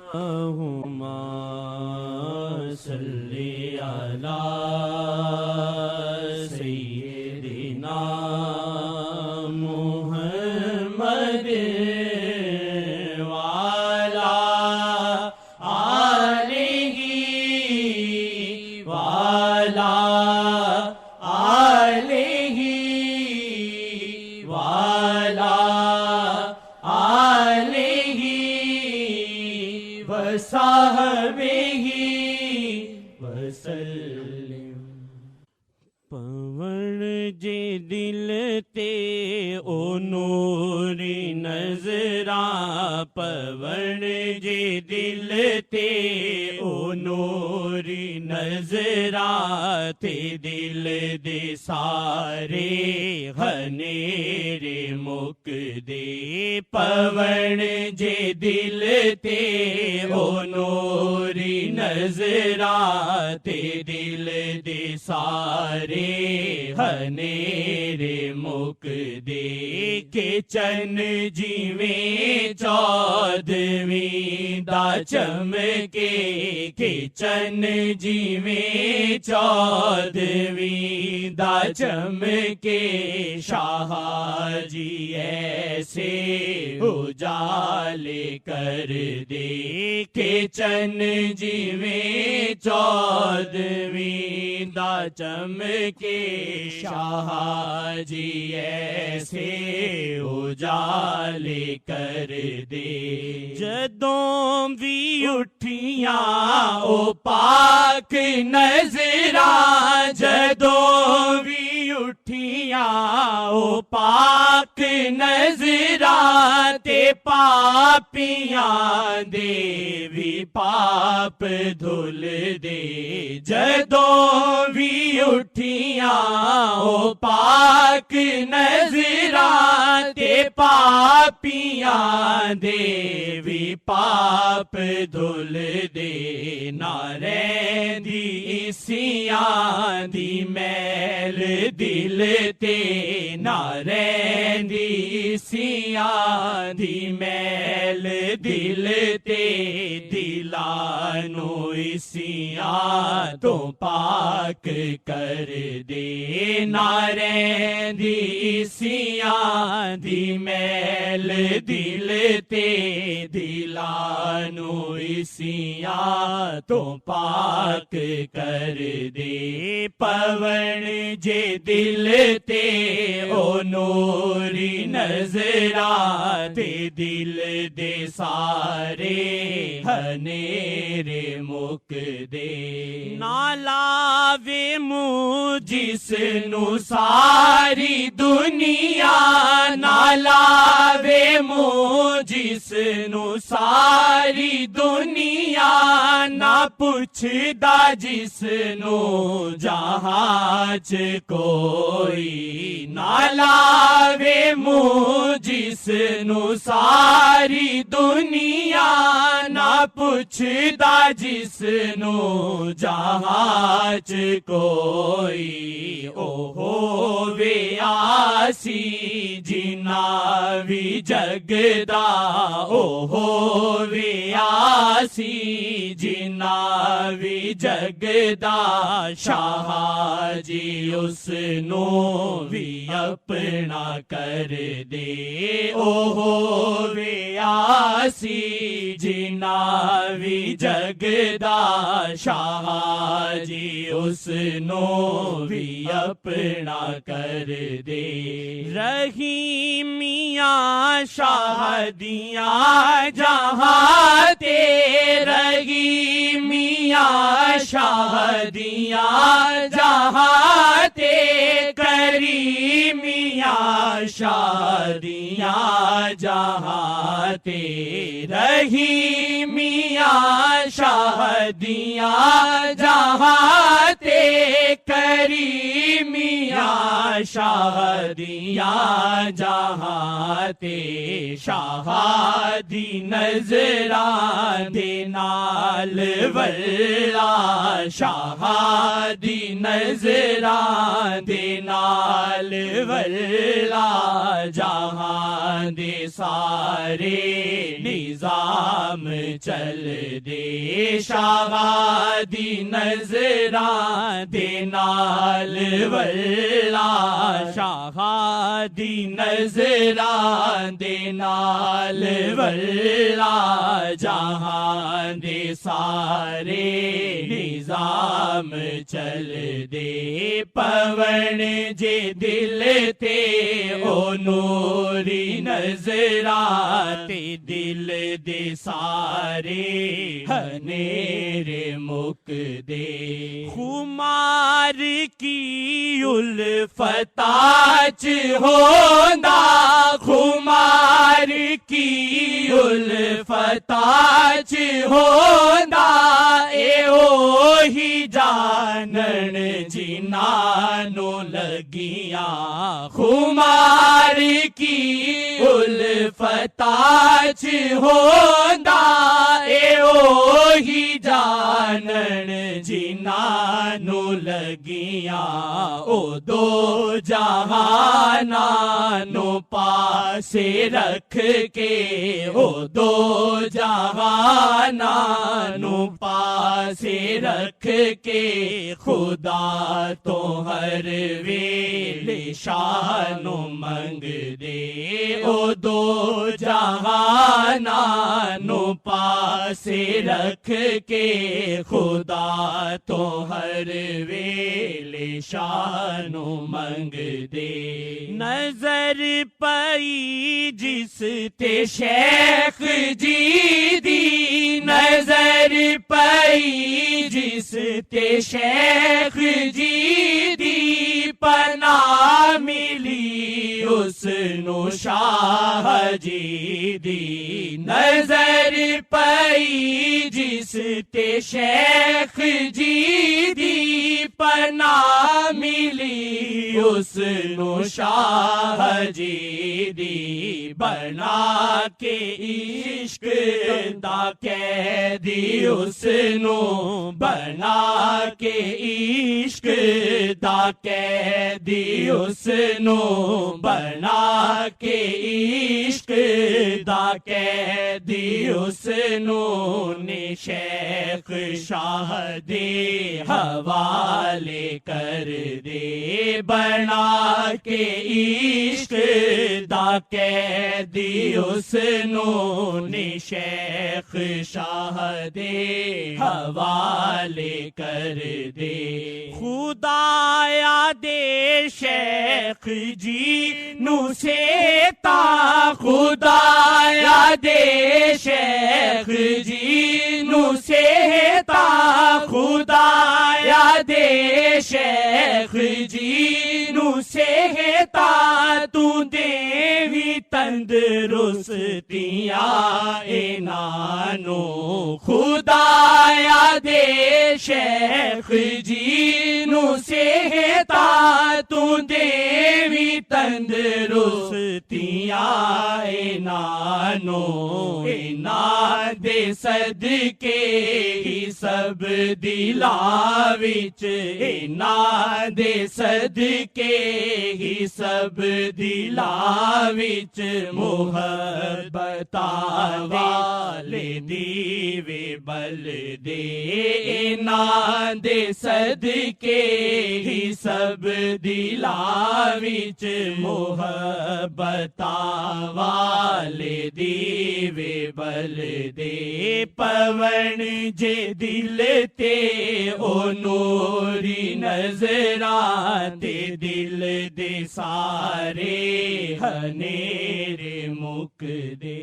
अल्लाहुम्मा सल्ली अला सय्यिदिना मुहम्मद वाला आलिही वाला आलिही वाला आलिही वसाहबिही वसल्लिम। पवन जे दिल ते ओ नूरी नजरा, पवन जे दिल ते ओ नूरी नजरा, ते दिल दे सारे हनेरे मुक दे। पवन जे दिल ते ओ नूरी नजरा, ते दिल दे सारे हनेरे मुक दे। के चन जिवें चौदवीं दा चमके, के चन जिवें चौदवीं दा चमके। शाह जी ऐसे उजाले कर दे, के चन जिवें चौदवीं दा चमके। शाह जी ऐसे उजाले कर दे। जदों भी उठियां ओ पाक नजरा, जदों भी उठियां ओ पाक नजरा, ते पापियां दे भी पाप धुल दे। जदों भी उठियां ओ पाक नजरा, ते पापियां दे भी पाप धुल दे। ना रैंदी इसियां दी मैल दिल ते, ना रैंदी इसियां दी मैल दिल ते। दिलानू इसियां तो पाक कर दे, ना रैंदी इसियां दी मैल दिल ते। दिलानू इसियां तो पाक कर दे। पवन जे दिल ते ओ नूरी नजरा, ते दिल दे सारे हनेरे मुक दे। ना लावे मुँह जिसनू सारी दुनिया, ना लावे मुँह जिसनू सारी दुनिया। ना पुछदा जिसनू जहाज कोई, ना लावे मुँह जिसनू सारी दुनिया। ना पुछदा जिसनू जहाज कोई। ओहो वे आसी जिना भी जगदा, ओहो वे आसी जिना भी जगदा। शाह जी उसनू भी अपना कर दे। ओहो वे आसी जिना भी जगदा। शाह जी उसनू भी अपना कर दे। रही मियाँ शाह दिया जहाँ ते, रही मियाँ शाह दिया जहाँ ते। करी मियाँ शाह दिया जहाँ ते। रही मियाँ शाह दिया जहाँ ते। करी मियाँ शादियां जहां ते शाहादी नजरां दे नाल वल्ला शाहादी नजरां दे नाल वल्ला जहां दे सारे निजाम चल दे शाहादी नजरां दे नाल वल्ला शाहादी नजरां दे नाल वल्ला जहां दे सारे निजाम चल दे पवन जे दिल ते ओ नूरी नजरां ते दिल दे सारे हनेरे मुक दे खुमार की उल्फता च होंदा खुमार की उल्फता च होंदा ए ओही जानन जिन्हां लगियां खुमार की उल्फता च होंदा ए ओही जानन जिन्हां लगियां ओ दो जहानां पासे रख के ओ दो जहानां पासे रख के खुदा तो हर वेले शानो मंग दे ओ दो जहानां पासे रख के खुदा तो हर वेले शानो मंग दे नजर पई जिस ते शेख जी दी नजर पई जिस ते शेख जी दी पना मिली उसनु शाह जी दी नजर पई जिस ते शेख जी दी पना मिली उसनु शाह जी दी बना के इश्क दा कैदी उसनु बना के इश्क दा कैदी उसनु बना के इश्क दा कैदी उसनु ने शेख शाह दे हवाले कर दे बना के इश्क दा कैदी उसनु ने शेख शाह दे हवाले कर दे खुदाया दे शेख जी नु सेता खुदाया दे शेख जी नु सेता खुदाया दे शेख जी नु सेता तू देवी तंदरुस्तियां इनानो खुदाया दे शेख जी नु सेता तू देवी तंदरुस्तियां इनानो इना दे सदके ही सब दिलां विच इना दे सदके ही सब दिलां विच मुहब्बतां वाले दीवे बल दे इना दे सदके ही सब दिलां विच मुहब्बतां वाले दीवे बल दे पवन जे दिल ते ओ नूरी नजरां ते दिल दे सारे हनेरे मुक दे।